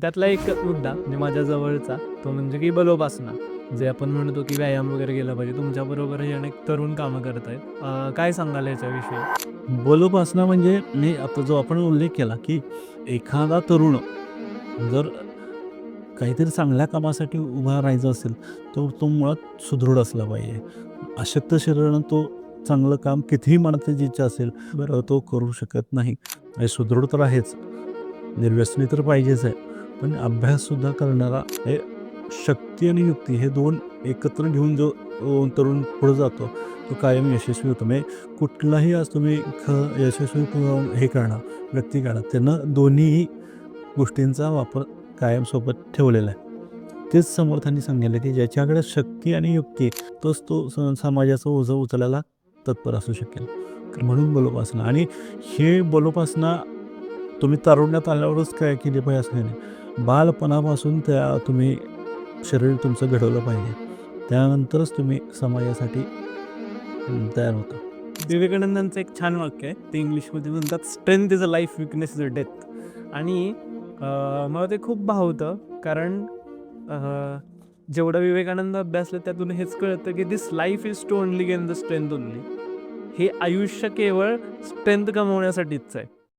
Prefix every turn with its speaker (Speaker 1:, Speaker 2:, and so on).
Speaker 1: त्यातला एक मुद्दा म्हणजे माझ्या जवळचा तो म्हणजे की बलोपासना, जे आपण म्हणतो की व्यायाम वगैरे केला पाहिजे. तुमच्याबरोबरही अनेक तरुण कामं करत आहेत. काय सांगाल याच्याविषयी?
Speaker 2: बलोपासना म्हणजे मी आता जो आपण उल्लेख केला, की एखादा तरुण जर काहीतरी चांगल्या कामासाठी उभा राहायचा असेल, तर तो मुळात सुदृढ असला पाहिजे. अशक्त शरीरानं तो चांगलं काम कितीही मनात इच्छा असेल, बरं तो करू शकत नाही. आणि सुदृढ तर आहेच, निर्व्यसनी तर पाहिजेच आहे. पण अभ्याससुद्धा करणारा हे शक्ती आणि युक्ती हे 2 एकत्र घेऊन जो तरुण पुढे जातो, तो कायम यशस्वी होतो. म्हणजे कुठलाही आज तुम्ही यशस्वी हे करणार, व्यक्ती काढा, त्यानं दोन्हीही गोष्टींचा वापर कायम सोबत ठेवलेला आहे. तेच समर्थांनी सांगितलं, की ज्याच्याकडे शक्ती आणि युक्ती आहे, तोच तो समाजाचं ओझं उचलायला तत्पर असू शकेल. तर म्हणून बलोपासना आणि हे बलोपासना तुम्ही तारुण्यात आल्यावरच काय केली पाहिजे असं काही नाही. बालपणापासून तुम्ही शरीर तुमचं घडवलं पाहिजे. त्यानंतरच तुम्ही समाजासाठी तयार होता.
Speaker 1: विवेकानंदांचं एक छान वाक्य आहे, ते इंग्लिशमध्ये म्हणतात, strength is a life, weakness is a death. आणि मला ते खूप भावतं, कारण जेवढा विवेकानंद अभ्यासलं त्यातून हेच कळतं की this life is to only gain the strength only. हे आयुष्य केवळ स्ट्रेंथ कमवण्यासाठीच आहे.